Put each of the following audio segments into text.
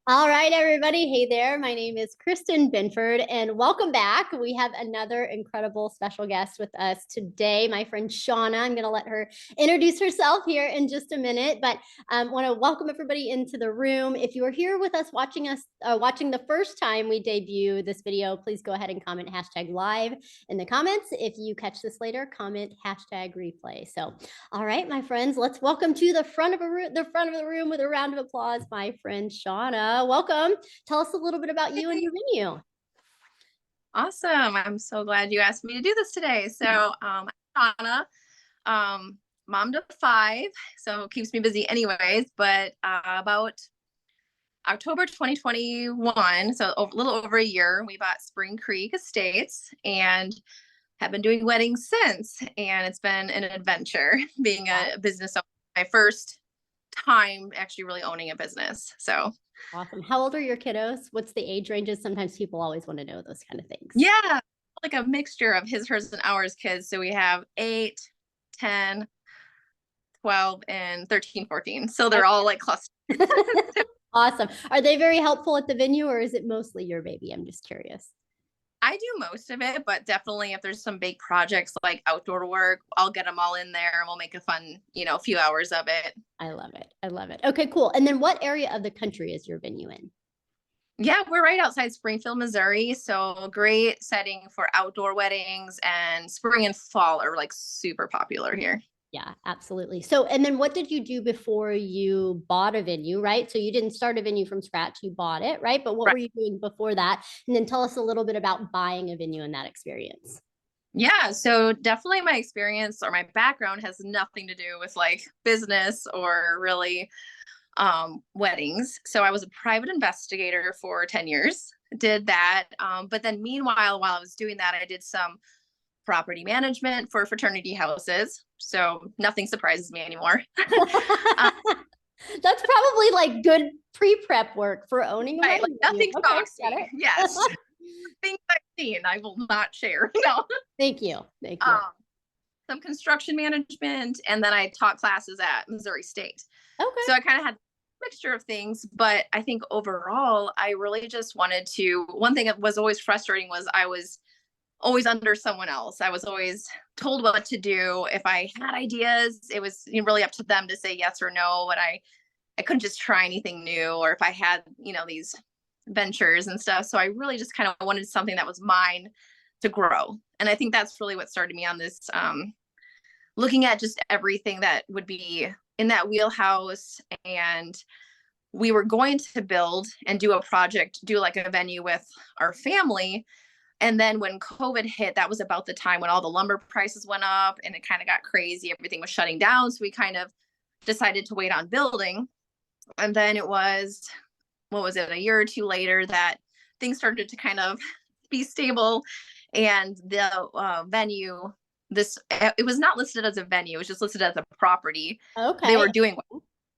All right, everybody. Hey there. My name is Kristen Binford, and welcome back. We have another incredible special guest with us today, my friend Shauna. I'm going to let her introduce herself here in just a minute, but want to welcome everybody into the room. If you are here with us watching the first time we debut this video, please go ahead and comment #live in the comments. If you catch this later, comment #replay. So, all right, my friends, let's welcome to the front of the room with a round of applause, my friend Shauna. Welcome. Tell us a little bit about you and your venue. Awesome. I'm so glad you asked me to do this today. So I'm Shauna, mom to 5, so it keeps me busy anyways. But about October 2021, so a little over a year, we bought Spring Creek Estates and have been doing weddings since. And it's been an adventure being a business owner. My first time actually really owning a business. So awesome. How old are your kiddos? What's the age ranges? Sometimes people always want to know those kind of things. yeah, like a mixture of his, hers, and ours kids. So we have 8, 10, 12, and 13, 14. So they're all like clustered. Awesome. Are they very helpful at the venue, or is it mostly your baby? I'm just curious. I do most of it, but definitely if there's some big projects like outdoor work, I'll get them all in there and we'll make a fun, few hours of it. I love it. I love it. Okay, cool. And then what area of the country is your venue in? Yeah, we're right outside Springfield, Missouri. So great setting for outdoor weddings, and spring and fall are like super popular here. Yeah, absolutely. So, and then what did you do before you bought a venue, right? So you didn't start a venue from scratch, you bought it, right? But what Right. were you doing before that? And then tell us a little bit about buying a venue and that experience. Yeah, so definitely my experience or my background has nothing to do with like business or really weddings. So I was a private investigator for 10 years, did that. But then meanwhile, while I was doing that, I did some property management for fraternity houses. So nothing surprises me anymore. um, That's probably like good pre-prep work for owning a right, like wedding venue. nothing Okay, shocks me. Yes. Things I've seen, I will not share. No. Thank you. Thank you. Um, some construction management, and then I taught classes at Missouri State. Okay. So I kind of had a mixture of things, but I think overall, I really just wanted to. One thing that was always frustrating was I was always under someone else. I was always told what to do. If I had ideas, it was really up to them to say yes or no. But I couldn't just try anything new, or if I had, these ventures and stuff. So I really just kind of wanted something that was mine to grow. And I think that's really what started me on this, looking at just everything that would be in that wheelhouse. And we were going to build and do a project, do like a venue with our family. And then when COVID hit, that was about the time when all the lumber prices went up and it kind of got crazy. Everything was shutting down. So we kind of decided to wait on building. And then it was, what was it, a year or two later that things started to kind of be stable. And the venue, it was not listed as a venue, it was just listed as a property. Okay. They were doing,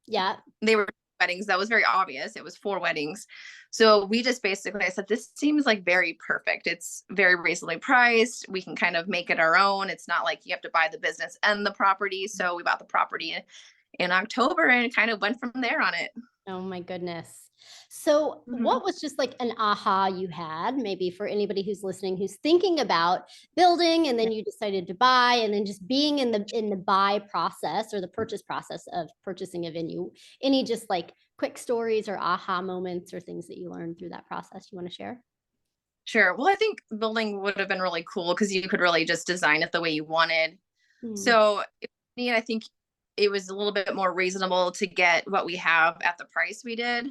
yeah, they were weddings. That was very obvious. It was 4 weddings. So we just basically, I said, this seems like very perfect. It's very reasonably priced. We can kind of make it our own. It's not like you have to buy the business and the property. So we bought the property in October and kind of went from there on it. oh my goodness. So what was just like an aha you had, maybe for anybody who's listening, who's thinking about building, and then you decided to buy, and then just being in the buy process or the purchase process of purchasing a venue? Any just like quick stories or aha moments or things that you learned through that process you want to share? Sure. Well, I think building would have been really cool because you could really just design it the way you wanted. So I think it was a little bit more reasonable to get what we have at the price we did.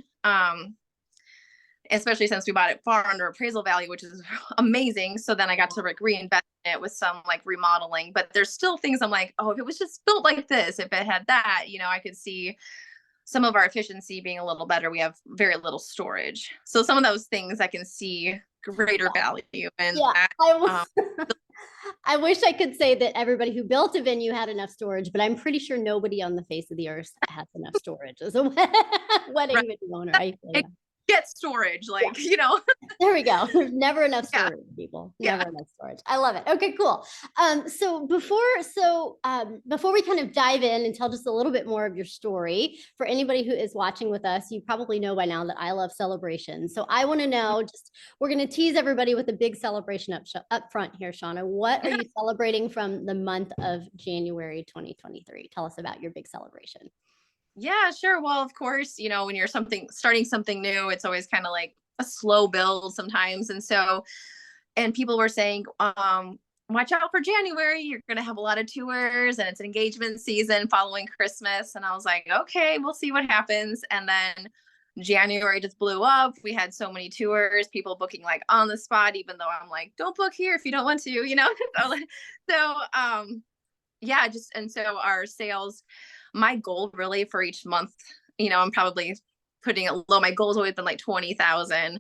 Especially since we bought it far under appraisal value, which is amazing. So then I got to like reinvest in it with some like remodeling, but there's still things I'm like, oh, if it was just built like this, if it had that, I could see some of our efficiency being a little better. We have very little storage. So some of those things I can see greater value. And yeah, I wish I could say that everybody who built a venue had enough storage, but I'm pretty sure nobody on the face of the earth has enough storage as a wedding venue owner. I feel get storage, Yeah. like, you know. There we go. There's never enough Yeah. storage, people. Yeah. Never enough storage. I love it. Okay, cool. Before we kind of dive in and tell just a little bit more of your story, for anybody who is watching with us, you probably know by now that I love celebrations. So I want to know, just we're going to tease everybody with a big celebration up front here, Shauna. What are you celebrating from the month of January 2023? Tell us about your big celebration. Yeah, sure. Well, of course, you know, when you're starting something new, it's always kind of like a slow build sometimes. And people were saying, watch out for January. You're going to have a lot of tours and it's an engagement season following Christmas. And I was like, okay, we'll see what happens. And then January just blew up. We had so many tours, people booking like on the spot, even though I'm like, don't book here if you don't want to, you know? so, yeah, and so our sales, my goal really for each month, you know, I'm probably putting it low. My goal's always been like 20,000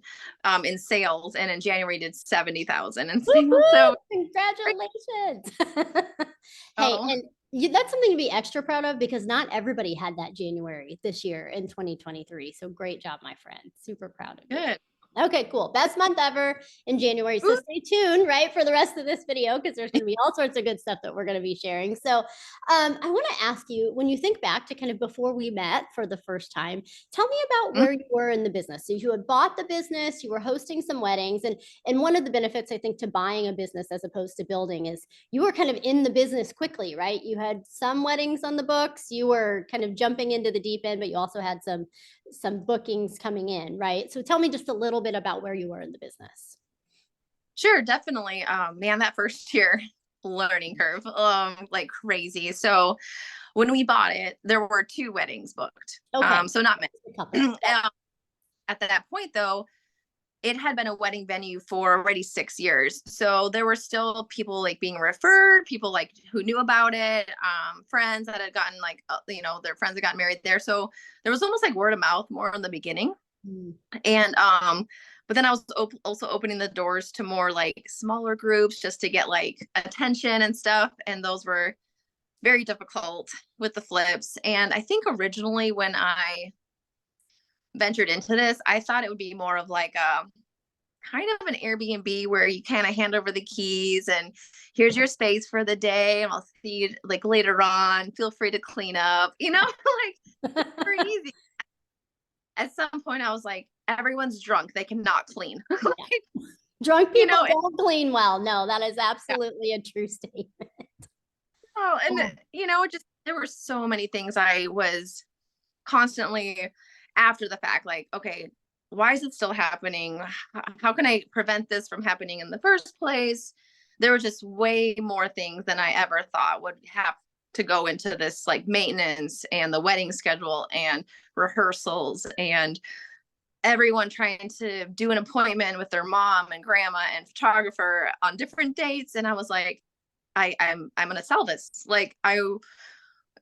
in sales, and in January did 70,000 in sales. So congratulations. Hey, oh, and that's something to be extra proud of because not everybody had that January this year in 2023. So great job, my friend. Super proud of you. good. Okay, cool. Best month ever in January. So stay tuned, right, for the rest of this video because there's going to be all sorts of good stuff that we're going to be sharing. So I want to ask you, when you think back to kind of before we met for the first time, tell me about where you were in the business. So you had bought the business, you were hosting some weddings, and one of the benefits I think to buying a business as opposed to building is you were kind of in the business quickly, right? You had some weddings on the books, you were kind of jumping into the deep end, but you also had some bookings coming in, right? So tell me just a little bit about where you were in the business. Sure, definitely. Man, that first year learning curve, like crazy. So when we bought it, there were 2 weddings booked. Okay. So not A couple. many. Yep. At that point, though, it had been a wedding venue for already 6 years. So there were still people like being referred, people like who knew about it, friends that had gotten like, you know, their friends had gotten married there. So there was almost like word of mouth more in the beginning. Mm. And, but then I was also opening the doors to more like smaller groups just to get like attention and stuff. And those were very difficult with the flips. And I think originally when I ventured into this, I thought it would be more of like a kind of an Airbnb where you kind of hand over the keys and here's your space for the day and I'll see you like later on. Feel free to clean up, you know, like super easy. At some point I was like, everyone's drunk. They cannot clean. Yeah. Drunk You people know, don't clean well. No, that is yeah. absolutely a true statement. Oh, and Oh. you know, just there were so many things I was constantly after the fact, like, okay, why is it still happening? How can I prevent this from happening in the first place? There were just way more things than I ever thought would have to go into this, like maintenance and the wedding schedule and rehearsals and everyone trying to do an appointment with their mom and grandma and photographer on different dates. And I was like, I'm gonna sell this. Like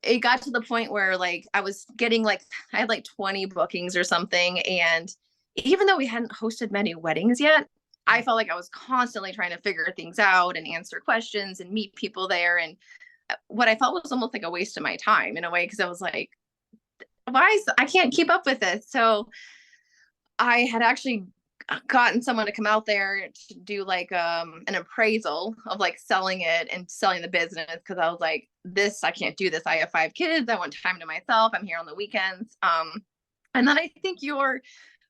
it got to the point where like I was getting like I had like 20 bookings or something. And even though we hadn't hosted many weddings yet, I felt like I was constantly trying to figure things out and answer questions and meet people there. And what I felt was almost like a waste of my time in a way, because I was like, I can't keep up with this. So I had actually gotten someone to come out there to do like an appraisal of like selling it and selling the business, because I was like, this I can't do this. I have 5 kids. I want time to myself. I'm here on the weekends. And then I think your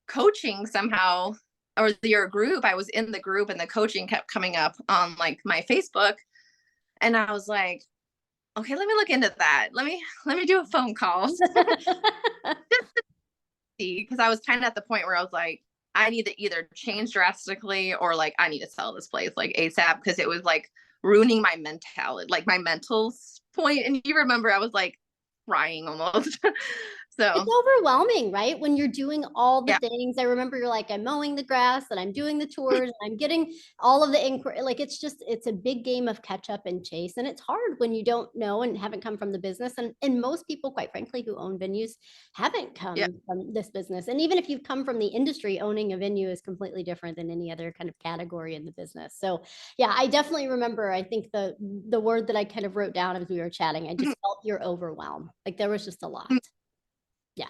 coaching somehow, or your group, I was in the group and the coaching kept coming up on like my Facebook. And I was like, okay, let me look into that. Let me do a phone call. Because I was kind of at the point where I was like, I need to either change drastically or like I need to sell this place like ASAP, because it was like ruining my mentality, like my mental point. And you remember I was like crying almost. It's So overwhelming, right? When you're doing all the yeah, things. I remember you're like, I'm mowing the grass and I'm doing the tours and I'm getting all of the inquiry. Like it's a big game of catch up and chase. And it's hard when you don't know and haven't come from the business. And most people, quite frankly, who own venues haven't yeah. come from this business. And even if you've come from the industry, owning a venue is completely different than any other kind of category in the business. So yeah, I definitely remember, I think the word that I kind of wrote down as we were chatting, I just felt your overwhelm. Like there was just a lot. Yeah.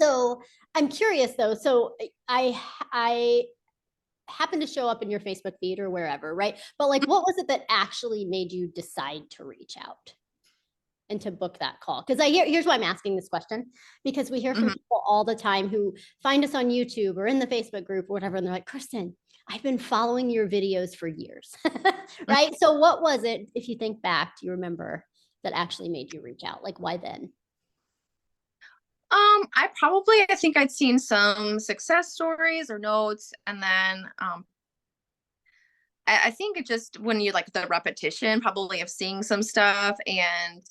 So I'm curious though. So I happened to show up in your Facebook feed or wherever, right? But like, what was it that actually made you decide to reach out and to book that call? Because here's why I'm asking this question, because we hear from Mhm. people all the time who find us on YouTube or in the Facebook group or whatever, and they're like, Kristen, I've been following your videos for years, right? So what was it, if you think back, do you remember, that actually made you reach out? Like, why then? I think I'd seen some success stories or notes, and then I think it just when you like the repetition probably of seeing some stuff, and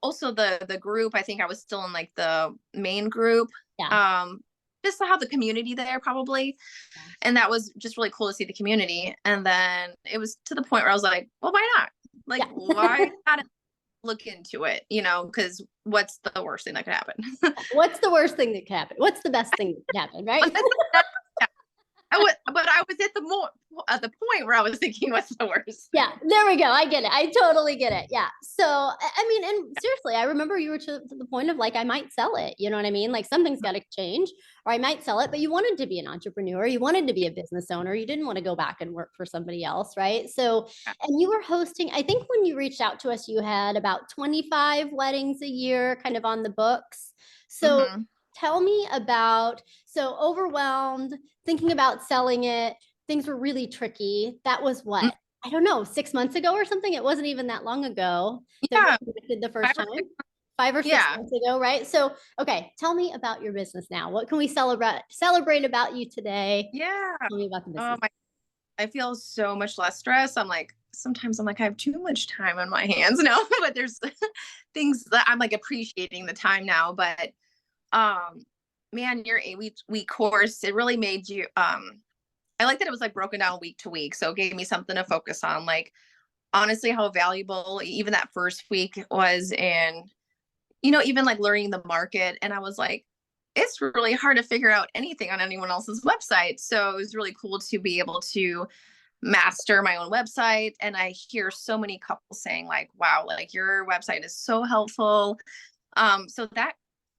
also the group, I think I was still in like the main group. Yeah. Um just to have the community there probably. Yeah. And that was just really cool to see the community. And then it was to the point where I was like, well, why not? Like, Yeah. why not look into it? Because what's the worst thing that could happen? What's the worst thing that could happen? What's the best thing that could happen, Well, right? but I was at the point where I was thinking, what's the worst Yeah, thing? there we go. I get it. I totally get it. Yeah. So, I mean, and seriously, I remember you were to the point of like, I might sell it. You know what I mean? Like, something's got to change, or I might sell it, but you wanted to be an entrepreneur. You wanted to be a business owner. You didn't want to go back and work for somebody else. Right. So, and you were hosting, I think when you reached out to us, you had about 25 weddings a year kind of on the books. So, Mm-hmm. tell me about, so overwhelmed, thinking about selling it, things were really tricky. That was what? I don't know, 6 months ago or something. It wasn't even that long ago that we Yeah, connected the five first or time. six. 5 or 6 Yeah, months ago, right? So, okay, tell me about your business now. What can we celebrate about you today? yeah. Tell me about the Oh business. my, I feel so much less stress. Sometimes I'm like, I have too much time on my hands now, but there's things that I'm like appreciating the time now. But um, man, your 8-week course, it really made you I like that it was like broken down week to week. So it gave me something to focus on. Like honestly, how valuable even that first week was in, even like learning the market. And I was like, it's really hard to figure out anything on anyone else's website. So it was really cool to be able to master my own website. And I hear so many couples saying, like, wow, like your website is so helpful. So that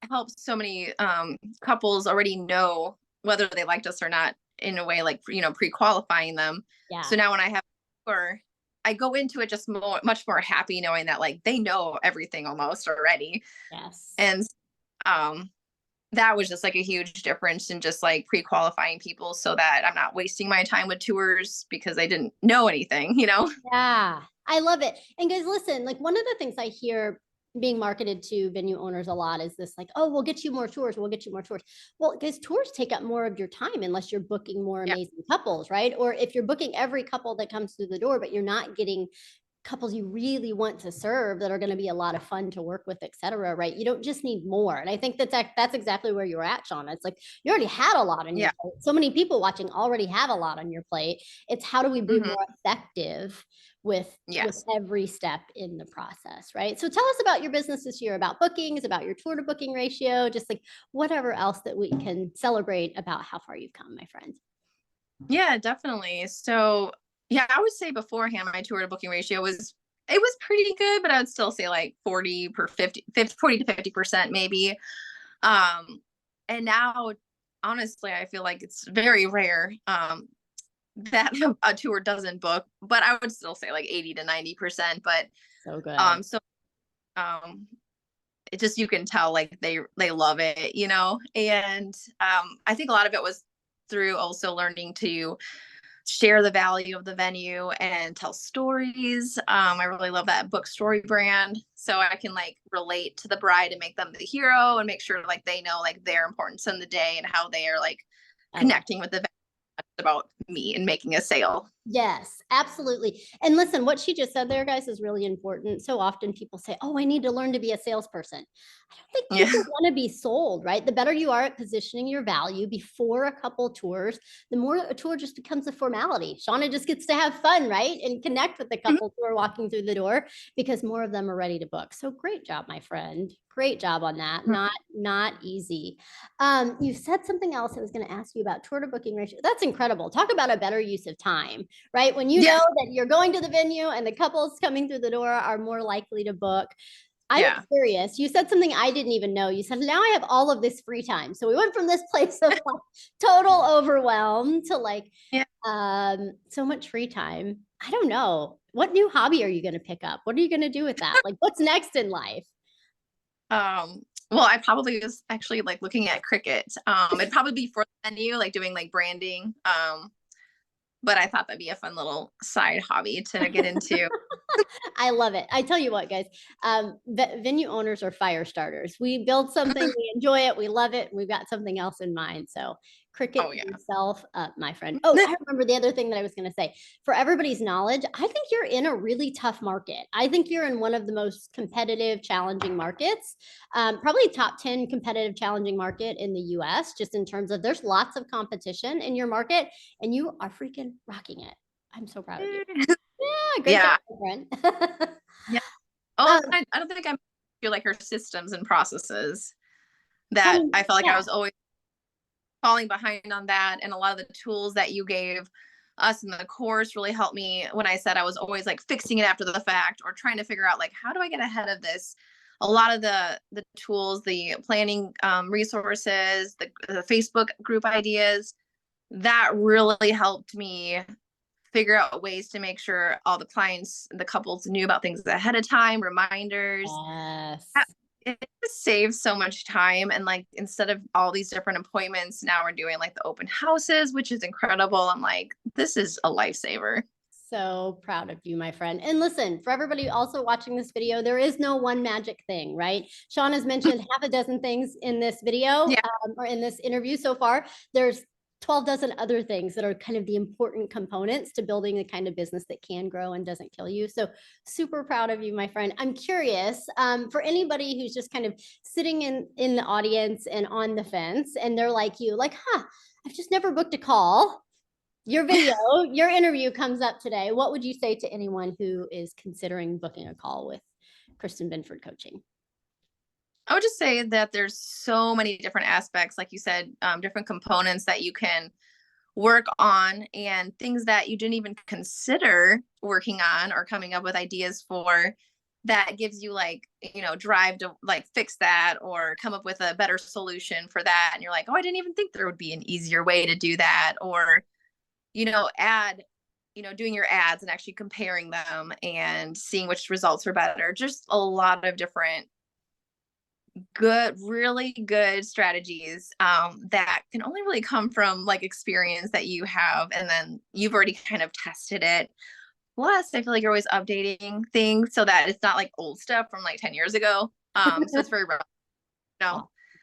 helps so many couples already know whether they liked us or not, in a way, like, pre-qualifying them. Yeah. So now when I have or I go into it just much more happy knowing that like they know everything almost already. Yes. And um that was just like a huge difference in just like pre-qualifying people so that I'm not wasting my time with tours because I didn't know anything. Yeah, I love it. And guys, listen, like one of the things I hear being marketed to venue owners a lot is this like, oh, we'll get you more tours. We'll get you more tours. Well, guys, tours take up more of your time unless you're booking more Yeah. amazing couples, right? Or if you're booking every couple that comes through the door, but you're not getting couples you really want to serve that are going to be a lot of fun to work with, et cetera, right? You don't just need more. And I think that's exactly where you're at, Shauna. It's like you already had a lot on your Yeah. plate. So many people watching already have a lot on your plate. It's how do we be Hmm. more effective with Yes. every step in the process, right? So tell us about your business this year, about bookings, about your tour to booking ratio, just like whatever else that we can celebrate about how far you've come, my friend. Yeah, definitely. So yeah, I would say beforehand my tour to booking ratio was pretty good, but I would still say like 40 to 50% maybe. Um, and now honestly, I feel like it's very rare that a tour doesn't book, but I would still say like 80 to 90%. But So good. so um it just, you can tell like they love it. And I think a lot of it was through also learning to share the value of the venue and tell stories. I really love that book story brand. So I can like relate to the bride and make them the hero and make sure like they know like their importance in the day and how they are like I love connecting with the venue about me and making a sale. Yes, absolutely. And listen, what she just said there, guys, is really important. So often people say, oh, I need to learn to be a salesperson. I don't think Yeah. people want to be sold, right? The better you are at positioning your value before a couple tours, the more a tour just becomes a formality. Shauna just gets to have fun, right? And connect with the couples who are walking through the door because more of them are ready to book. So great job, my friend. Great job on that. Not easy. You said something else I was going to ask you about tour to booking ratio. That's incredible. Talk about a better use of time, right? When you know Yes. that you're going to the venue and the couples coming through the door are more likely to book. I'm Yeah. curious. You said something I didn't even know. You said, now I have all of this free time. So we went from this place of like total overwhelm to like Yeah. so much free time. I don't know. What new hobby are you going to pick up? What are you going to do with that? Like, what's next in life? Well, I probably was actually like looking at cricket. It'd probably be for the menu, like doing like branding. But I thought that'd be a fun little side hobby to get into. I love it. I tell you what, guys, venue owners are fire starters. We build something, we enjoy it, we love it, and we've got something else in mind. So, cricket Oh yeah. yourself, my friend. Oh, I remember the other thing that I was going to say. For everybody's knowledge, I think you're in a really tough market. I think you're in one of the most competitive, challenging markets, probably top 10 competitive, challenging market in the US, just in terms of there's lots of competition in your market, and you are freaking rocking it. I'm so proud of you. Yeah, great job, Yeah. my friend. Yeah. Oh, um, I don't think I feel like her systems and processes tell that me, I felt like I yeah, was always falling behind on that. And a lot of the tools that you gave us in the course really helped me when I said I was always like fixing it after the fact or trying to figure out like how do I get ahead of this. A lot of the tools, the planning resources, the Facebook group ideas, that really helped me figure out ways to make sure all the clients, the couples knew about things ahead of time, reminders. yes. It just saves so much time. And like, instead of all these different appointments, now we're doing like the open houses, which is incredible. I'm like, this is a lifesaver. So proud of you, my friend. And listen, for everybody also watching this video, there is no one magic thing, right? Sean has mentioned half a dozen things in this video Yeah. or in this interview so far. There's 12 dozen other things that are kind of the important components to building the kind of business that can grow and doesn't kill you. So super proud of you, my friend. I'm curious for anybody who's just kind of sitting in the audience and on the fence, and they're like you, like, I've just never booked a call. Your video, your interview comes up today. What would you say to anyone who is considering booking a call with Kristen Binford Coaching? I would just say that there's so many different aspects, like you said, different components that you can work on and things that you didn't even consider working on or coming up with ideas for that gives you like drive to like fix that or come up with a better solution for that, and you're like, oh, I didn't even think there would be an easier way to do that, or add doing your ads and actually comparing them and seeing which results are better. Just a lot of different good, really good strategies that can only really come from like experience that you have, and then you've already kind of tested it. Plus, I feel like you're always updating things so that it's not like old stuff from like 10 years ago. So it's very,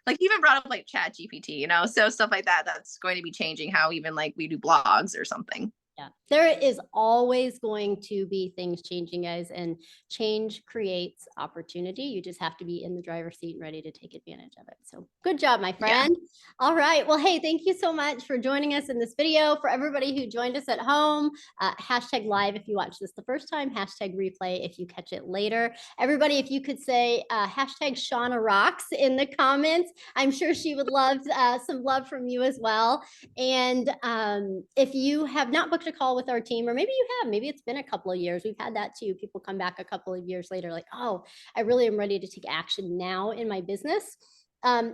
like you even brought up like Chat GPT, so stuff like that, that's going to be changing how even like we do blogs or something. Yeah, there is always going to be things changing, guys, and change creates opportunity. You just have to be in the driver's seat and ready to take advantage of it. So good job, my Yeah. friend. All right. Well, hey, thank you so much for joining us in this video. For everybody who joined us at home, hashtag live if you watch this the first time, hashtag replay if you catch it later. Everybody, if you could say hashtag Shauna rocks in the comments, I'm sure she would love some love from you as well. And if you have not booked a call with our team, or maybe you have, maybe it's been a couple of years, we've had that too. People come back a couple of years later like, oh, I really am ready to take action now in my business.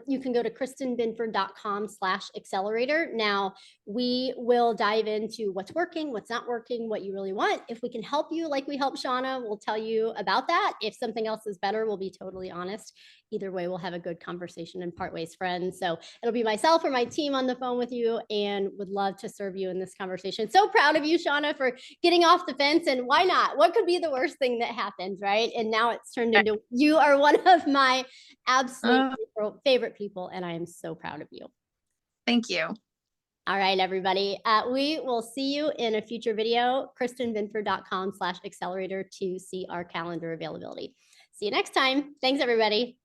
You can go to kristenbinford.com/accelerator. Now, we will dive into what's working, what's not working, what you really want. If we can help you like we help Shauna, we'll tell you about that. If something else is better, we'll be totally honest. Either way, we'll have a good conversation and part ways friends. So it'll be myself or my team on the phone with you, and would love to serve you in this conversation. So proud of you, Shauna, for getting off the fence. And why not? What could be the worst thing that happens, right? And now it's turned into, you are one of my absolute favorite people, and I am so proud of you. Thank you. All right, everybody. We will see you in a future video, kristenbinford.com/accelerator to see our calendar availability. See you next time. Thanks, everybody.